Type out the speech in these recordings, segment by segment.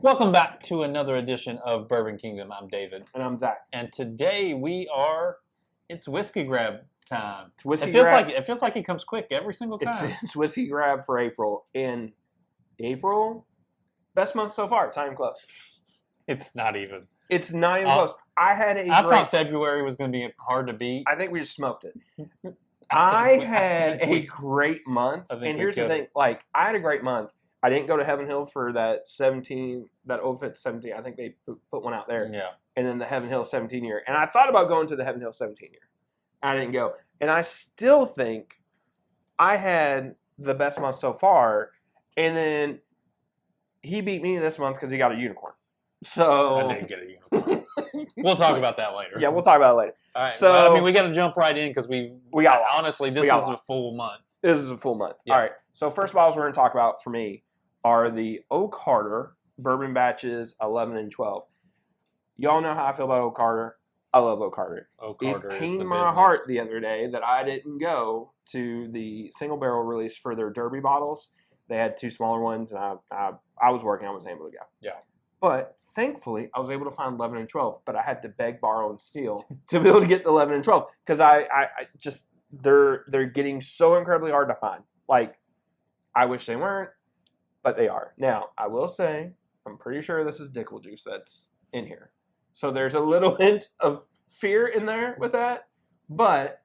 Welcome back to another edition of Bourbon Kingdom. I'm David. And I'm Zach. And today it's whiskey grab time. It's whiskey grab. grab. It feels like it comes quick every single time. It's whiskey grab for April. In April, best month so far. It's not even close. It's not even. It's not even close. I thought February was going to be hard to beat. I think we just smoked it. I had a great month. And here's the thing. Like, I had a great month. I didn't go to Heaven Hill for that 17, that Old Fit 17. I think they put one out there. Yeah. And then the Heaven Hill 17 year. And I thought about going to the Heaven Hill 17 year. I didn't go. And I still think I had the best month so far. And then he beat me this month because he got a unicorn. So I didn't get a unicorn. We'll talk about that later. Yeah, we'll talk about it later. All right. So well, we got to jump right in because we got honestly, this is a full month. This is a full month. Yeah. All right. So first bottles we're going to talk about for me are the Oak Carter bourbon batches 11 and 12. Y'all know how I feel about Oak Carter. I love Oak Carter. Oak Carter it pained my heart the other day that I didn't go to the single barrel release for their Derby bottles. They had two smaller ones, and I was working. I wasn't able to go. Yeah. But thankfully, I was able to find 11 and 12. But I had to beg, borrow, and steal to be able to get the 11 and 12 because I just they're getting so incredibly hard to find. Like, I wish they weren't. But they are. Now, I will say, I'm pretty sure this is Dickel juice that's in here. So there's a little hint of fear in there with that. But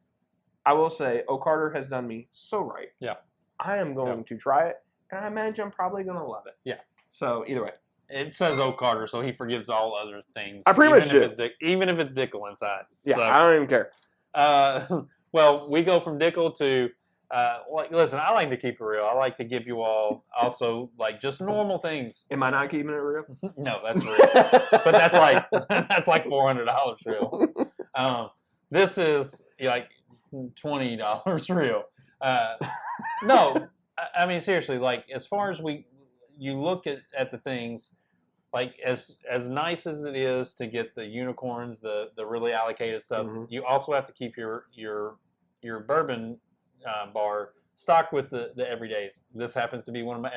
I will say, Oak Carter has done me so right. Yeah. I am going to try it. And I imagine I'm probably going to love it. Yeah. So either way. It says Oak Carter, so he forgives all other things. I pretty much do. Even if it's Dickel inside. Yeah, so, I don't even care. Well, we go from Dickel to... listen, I like to keep it real. I like to give you all also like just normal things. Am I not keeping it real? No, that's real. But that's like $400 real. This is like $20 real. No, I mean seriously. Like as far as you look at the things, like as nice as it is to get the unicorns, the really allocated stuff, you also have to keep your bourbon bar stocked with the everydays. This happens to be one of my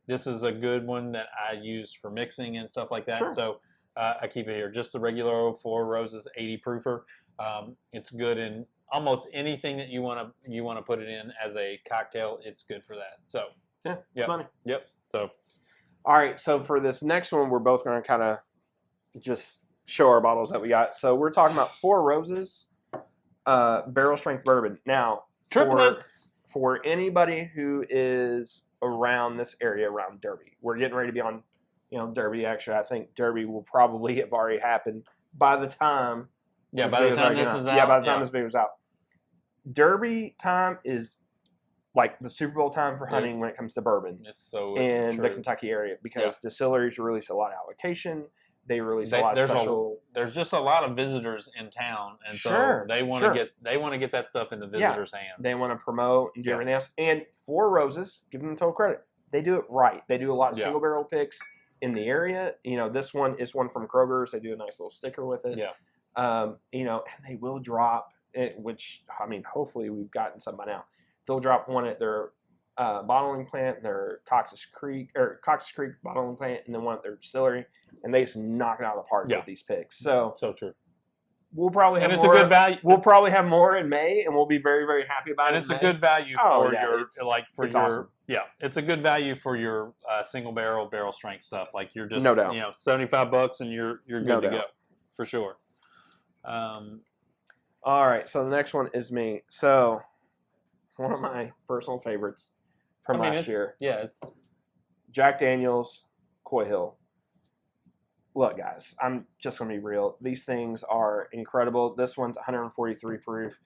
this is a good one that I use for mixing and stuff like that. Sure. So I keep it here. Just the regular Four Roses 80 proofer. It's good in almost anything that you want to put it in as a cocktail. It's good for that. So yeah, it's funny. Yep. So all right. So for this next one, we're both going to kind of just show our bottles that we got. So we're talking about Four Roses barrel strength bourbon. Now, triplets for anybody who is around this area, around Derby. We're getting ready to be on, Derby. Actually, I think Derby will probably have already happened by the time. Yeah, by the time this is out. Yeah, by the time this video is out. Derby time is like the Super Bowl time for hunting when it comes to bourbon. It's so in the Kentucky area because distilleries release a lot of allocation. They release a lot of special. There's just a lot of visitors in town, and so they want to get that stuff in the visitors' hands. They want to promote and do everything else. And Four Roses, give them total credit. They do it right. They do a lot of single barrel picks in the area. This one is one from Kroger's. They do a nice little sticker with it. Yeah. And they will drop it, which hopefully we've gotten some by now. They'll drop one at their bottling plant, their Coctus Creek bottling plant, and then one at their distillery, and they just knock it out of the park with these picks. So true. We'll probably have it's more. A good value. We'll probably have more in May, and we'll be very, very happy about it. And it's a good value for awesome. it's a good value for your single barrel strength stuff. Like you're just no doubt. $75 and you're good to go for sure. All right, so the next one is me. So one of my personal favorites from last year. Yeah, it's Jack Daniel's Coy Hill. Look, guys, I'm just going to be real. These things are incredible. This one's 143 proof.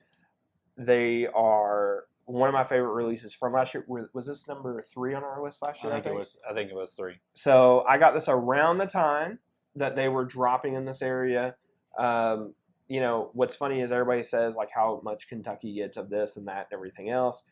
They are one of my favorite releases from last year. Was this number 3 on our list last year? I think it was 3. So I got this around the time that they were dropping in this area. What's funny is everybody says like how much Kentucky gets of this and that and everything else.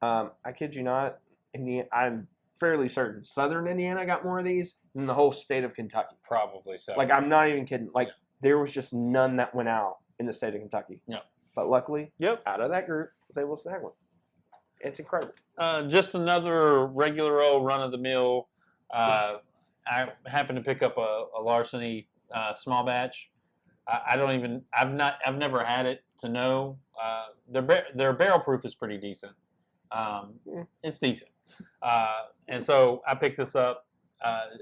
I kid you not. I'm fairly certain Southern Indiana got more of these than the whole state of Kentucky. Probably so. Like, I'm not even kidding. Like, there was just none that went out in the state of Kentucky. Yeah. But luckily, out of that group, I was able to snag one. It's incredible. Just another regular old run-of-the-mill I happened to pick up a Larceny small batch. I've never had it to know. Their barrel proof is pretty decent. It's decent. And so I picked this up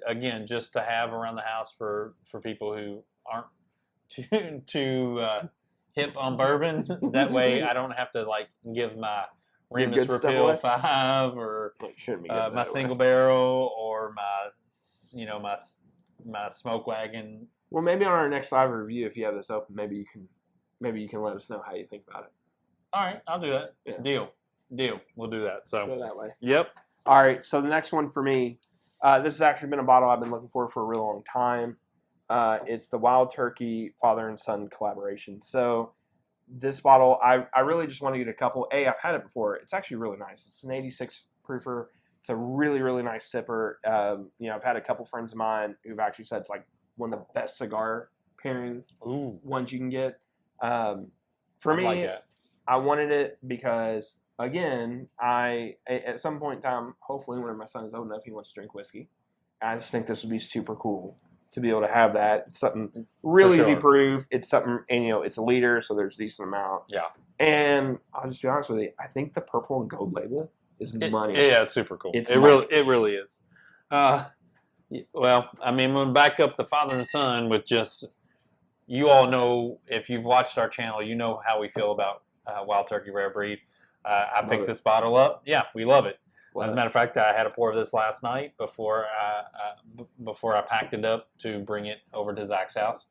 again just to have around the house for people who aren't too hip on bourbon. That way I don't have to like give my Remus Repeal 5 or my single barrel or my smoke wagon. Well, maybe on our next live review, if you have this open, maybe you can let us know how you think about it. All right, I'll do that. Yeah. Deal. We'll do that. So go that way. Yep. All right. So the next one for me, this has actually been a bottle I've been looking for a really long time. It's the Wild Turkey Father and Son collaboration. So this bottle, I really just want to get a couple. I've had it before. It's actually really nice. It's an 86 proofer. It's a really, really nice sipper. I've had a couple friends of mine who've actually said it's like one of the best cigar pairing ones you can get. For me, like I wanted it because, again, at some point in time, hopefully when my son is old enough, he wants to drink whiskey. I just think this would be super cool to be able to have that. It's something real easy proof. It's something, and it's a liter, so there's a decent amount. Yeah. And I'll just be honest with you, I think the purple and gold label is money. Yeah, it's super cool. It really is. Well, I mean, we'll back up the Father and Son with just, you all know, if you've watched our channel, you know how we feel about Wild Turkey Rare Breed. I picked this bottle up. Yeah, we love it. As a matter of fact, I had a pour of this last night before I packed it up to bring it over to Zach's house.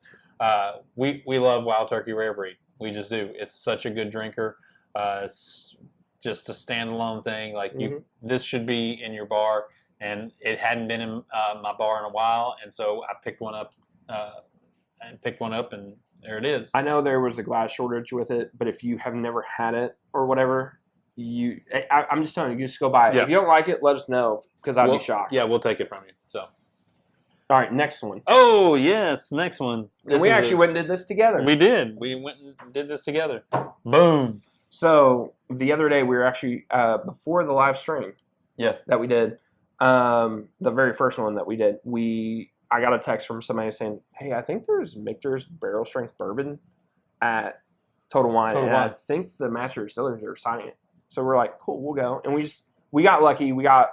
We love Wild Turkey Rare Breed. We just do. It's such a good drinker. It's just a standalone thing. Like this should be in your bar, and it hadn't been in my bar in a while, and so I picked one up. And there it is. I know there was a glass shortage with it, but if you have never had it or whatever, I'm just telling you, just go buy it. Yeah. If you don't like it, let us know, because I'd be shocked. Yeah, we'll take it from you. So, all right, next one. Oh yes, next one. And we actually went and did this together. We did. We went and did this together. Boom. So the other day we were actually before the live stream. Yeah. That we did, the very first one that we did. I got a text from somebody saying, "Hey, I think there's Michter's barrel strength bourbon at Total Wine, and I think the master distillers are signing it." So we're like, "Cool, we'll go." And we got lucky. We got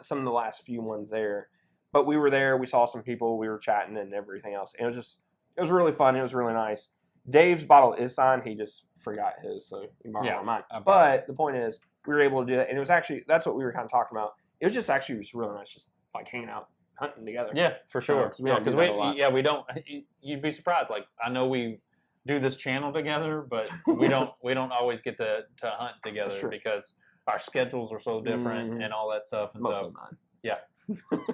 some of the last few ones there, but we were there. We saw some people. We were chatting and everything else. And it was really fun. It was really nice. Dave's bottle is signed. He just forgot his, so he borrowed mine. But the point is, we were able to do that, and it was actually, that's what we were kind of talking about. It was just really nice, just like hanging out, hunting together. Yeah, for sure. Because we don't. You'd be surprised. Like, I know we do this channel together, but we don't always get to hunt together because our schedules are so different and all that stuff. And Most of mine. Yeah,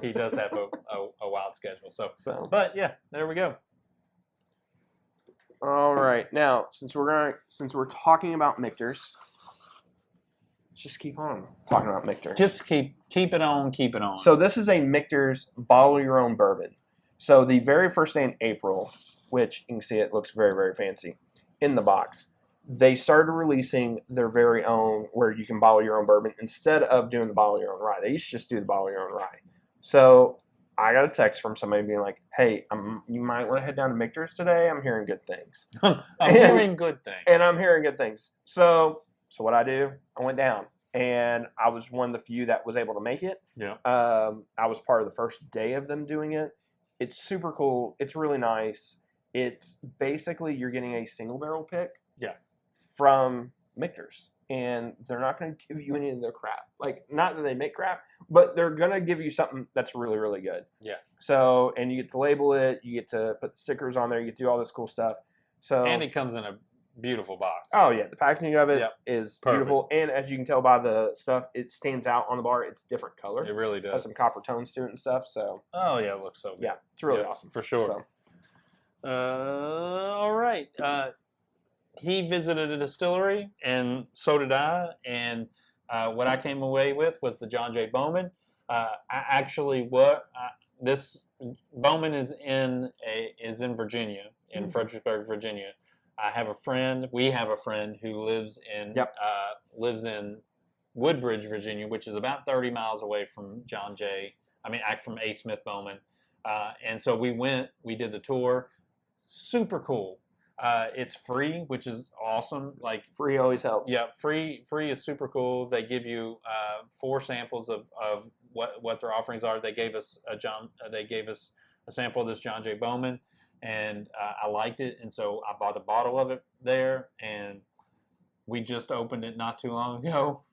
he does have a wild schedule. So, but yeah, there we go. All right, now since we're talking about Michter's, let's just keep on talking about Michter's. Just keep it on, keep it on. So this is a Michter's Bottle Your Own Bourbon. So the very first day in April, which you can see it looks very, very fancy in the box, they started releasing their very own, where you can bottle your own bourbon instead of doing the bottle your own rye. They used to just do the bottle your own rye. So I got a text from somebody being like, "Hey, you might want to head down to Michter's today. I'm hearing good things." I'm hearing good things. So what I do, I went down, and I was one of the few that was able to make it. Yeah. I was part of the first day of them doing it. It's super cool. It's really nice. It's basically you're getting a single barrel pick. Yeah. From Michter's. And they're not going to give you any of their crap. Like, not that they make crap, but they're going to give you something that's really, really good. Yeah. So, and you get to label it, you get to put the stickers on there, you get to do all this cool stuff. So, and it comes in a beautiful box. Oh, yeah. The packaging of it is beautiful. And as you can tell by the stuff, it stands out on the bar. It's different color. It really does. Has some copper tones to it and stuff. So. Oh, yeah. It looks so good. Yeah. It's really awesome. For sure. So. All right. He visited a distillery, and so did I. And what I came away with was the John J. Bowman. This Bowman is in Virginia, in Fredericksburg, Virginia. We have a friend who lives in Woodbridge, Virginia, which is about 30 miles away from from A. Smith Bowman. And so we did the tour. Super cool. It's free, which is awesome. Like Free always helps. yeah, free is super cool. They give you 4 samples of what their offerings are. They gave us a sample of this John J. Bowman, and I liked it, and so I bought a bottle of it there, and we just opened it not too long ago,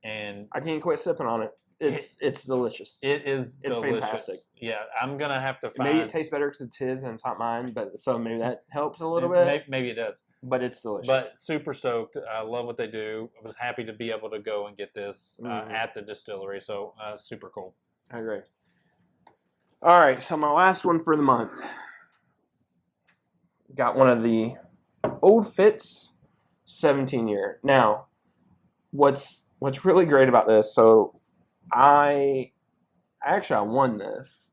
and I can't quit sipping on it. It's delicious. It's delicious. Fantastic. Yeah, I'm gonna have to find. Maybe it tastes better because it's his and it's not mine, but so maybe that helps a little bit. Maybe it does. But it's delicious. But super stoked. I love what they do. I was happy to be able to go and get this at the distillery. So super cool. I agree. All right, so my last one for the month. Got one of the Old Fitz 17-year. Now, what's really great about this? So I won this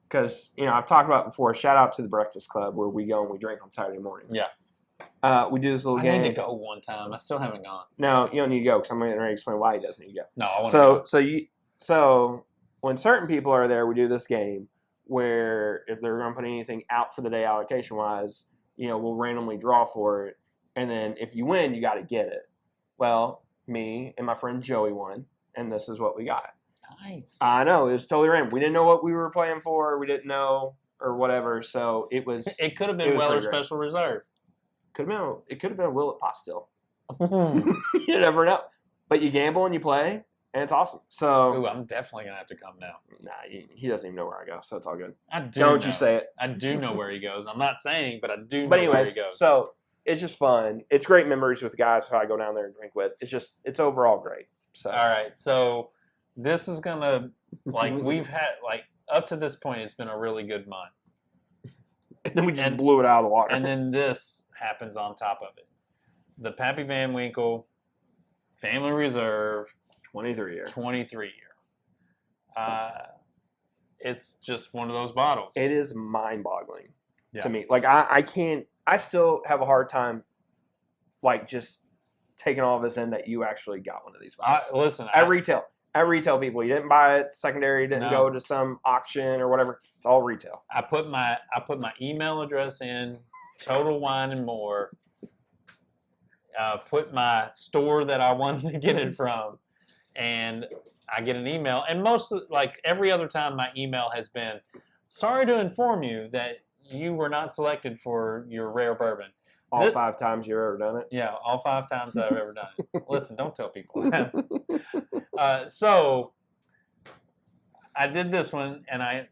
because I've talked about it before. Shout out to the Breakfast Club where we go and we drink on Saturday mornings. Yeah. We do this little game. I need to go one time. I still haven't gone. No, you don't need to go because I'm going to explain why he doesn't need to go. No, I want to go. So when certain people are there, we do this game where if they're going to put anything out for the day allocation wise, we'll randomly draw for it, and then if you win, you got to get it. Well, me and my friend Joey won, and this is what we got. Nice. I know, it was totally random. We didn't know what we were playing for. We didn't know or whatever. So it was. It could have been Weller Special Reserve. It could have been a Willet Pot still. You never know. But you gamble and you play, and it's awesome. So. Ooh, I'm definitely gonna have to come now. Nah, he doesn't even know where I go, so it's all good. I do. Don't you say it? I do know where he goes. I'm not saying, but I do know But anyways, where he goes. so it's just fun. It's great memories with the guys who I go down there and drink with. It's overall great. So. All right, so this is gonna we've had up to this point, it's been a really good month. And then we just blew it out of the water. And then this happens on top of it. The Pappy Van Winkle Family Reserve 23 year. 23 year. It's just one of those bottles. It is mind boggling to me. Like I still have a hard time just taking all of this in that you actually got one of these bottles. At retail people, you didn't buy it secondary, didn't go to some auction or whatever. It's all retail. I put my email address in, Total Wine and More. Put my store that I wanted to get it from, and I get an email. And every other time, my email has been, "Sorry to inform you that you were not selected for your rare bourbon." All 5 times you've ever done it? Yeah, all 5 times that I've ever done it. Listen, don't tell people that. So I did this one, and I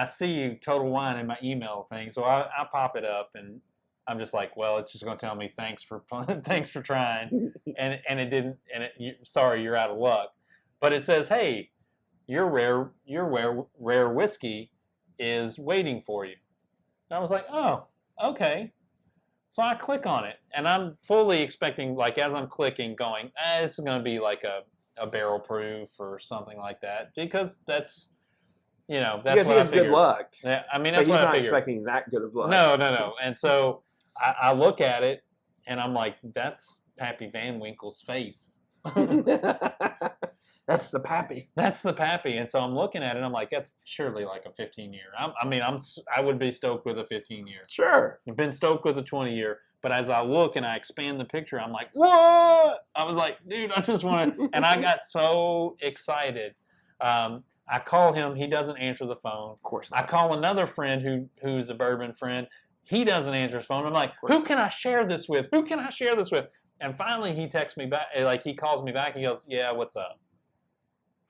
see Total Wine in my email thing, so I pop it up, and I'm just like, well, it's just going to tell me thanks for trying, and it didn't, and sorry, you're out of luck, but it says, hey, your rare whiskey is waiting for you. And I was like, oh, okay. So I click on it, and I'm fully expecting, as I'm clicking, going, this is going to be like a barrel proof or something like that, because that's that's because what he has I figured. good luck. Yeah, I mean, that's but what he's I not figured. expecting that good of luck. No. And so I look at it, and I'm like, that's Pappy Van Winkle's face. That's the Pappy. That's the Pappy. And so I'm looking at it, and I'm like, that's surely like a 15-year. I would be stoked with a 15-year. Sure. I've been stoked with a 20-year. But as I look and I expand the picture, I'm like, what? I was like, dude, I just want to. And I got so excited. I call him. He doesn't answer the phone. Of course not. I call another friend who's a bourbon friend. He doesn't answer his phone. I'm like, who can I share this with? Who can I share this with? And finally, he texts me back. He calls me back. He goes, yeah, what's up?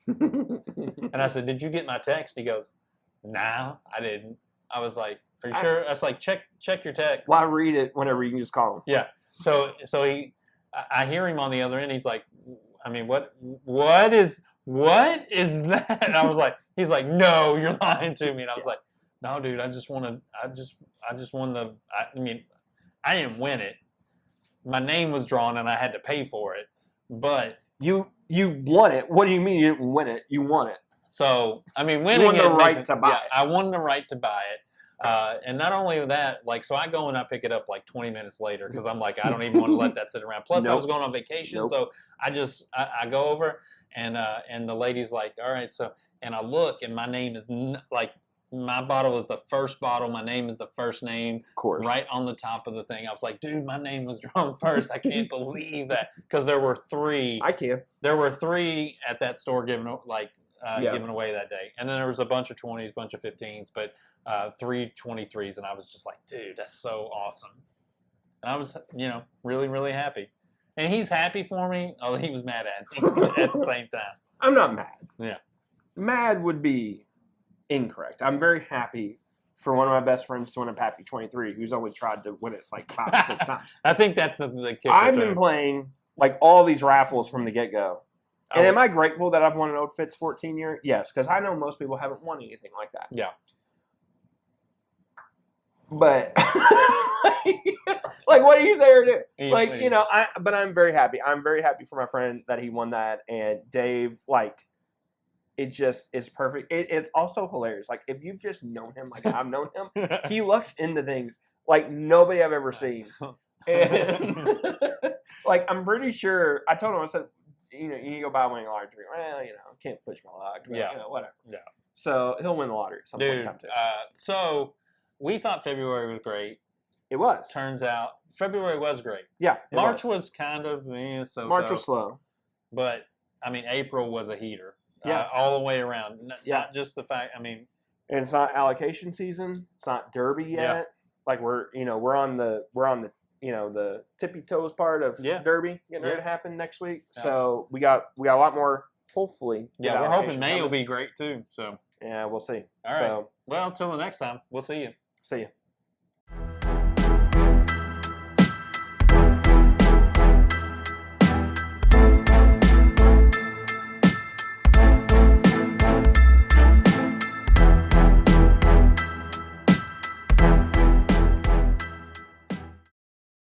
And I said, did you get my text? He goes, nah, I didn't. I was like, are you sure? I was like, check your text. Why read it whenever you can just call him? Yeah. So I hear him on the other end. He's like, I mean, what is that? And I was like, he's like, no, you're lying to me. And I was like, no, dude, I just won the, I mean, I didn't win it. My name was drawn and I had to pay for it, but you won it. What do you mean you didn't win it? You won it. So, I mean, winning you won the right to buy it. I won the right to buy it. And not only that, so I go and I pick it up 20 minutes later because I'm like, I don't even want to let that sit around. Plus, I was going on vacation, so I go over and the lady's like, all right, so, and I look and my name is my bottle was the first bottle. My name is the first name. Of course. Right on the top of the thing. I was like, dude, my name was drawn first. I can't believe that. Because there were 3. I can. There were 3 at that store given away that day. And then there was a bunch of 20s, bunch of 15s, but 3 23s. And I was just like, dude, that's so awesome. And I was, really, really happy. And he's happy for me. Oh, he was mad at me at the same time. I'm not mad. Yeah. Mad would be incorrect. I'm very happy for one of my best friends to win a Pappy 23, who's only tried to win it like 5 or 6 times. I think that's the kicker. I've been playing like all these raffles from the get-go. And am I grateful that I've won an Old Fitz 14 year? Yes, because I know most people haven't won anything like that. Yeah. But like, what do you say or do? Like, but I'm very happy. I'm very happy for my friend that he won that. And Dave, like, it just is perfect. It's also hilarious. Like, if you've just known him like I've known him, he looks into things like nobody I've ever seen. And like, I'm pretty sure I told him, I said, you go buy a winning lottery. Well, can't push my luck. But, whatever. Yeah. So he'll win the lottery at some point in time too. So we thought February was great. It was. Turns out February was great. Yeah. March was kind of so. March was slow. But I mean, April was a heater. Yeah. All the way around. Not just the fact. I mean, and it's not allocation season. It's not Derby yet. Yeah. Like we're on the the tippy toes part of Derby getting ready to happen next week. Yeah. So we got a lot more. Hopefully. Yeah, we're hoping May will be great too. So yeah, we'll see. All right. Well, until the next time, we'll see you. See you.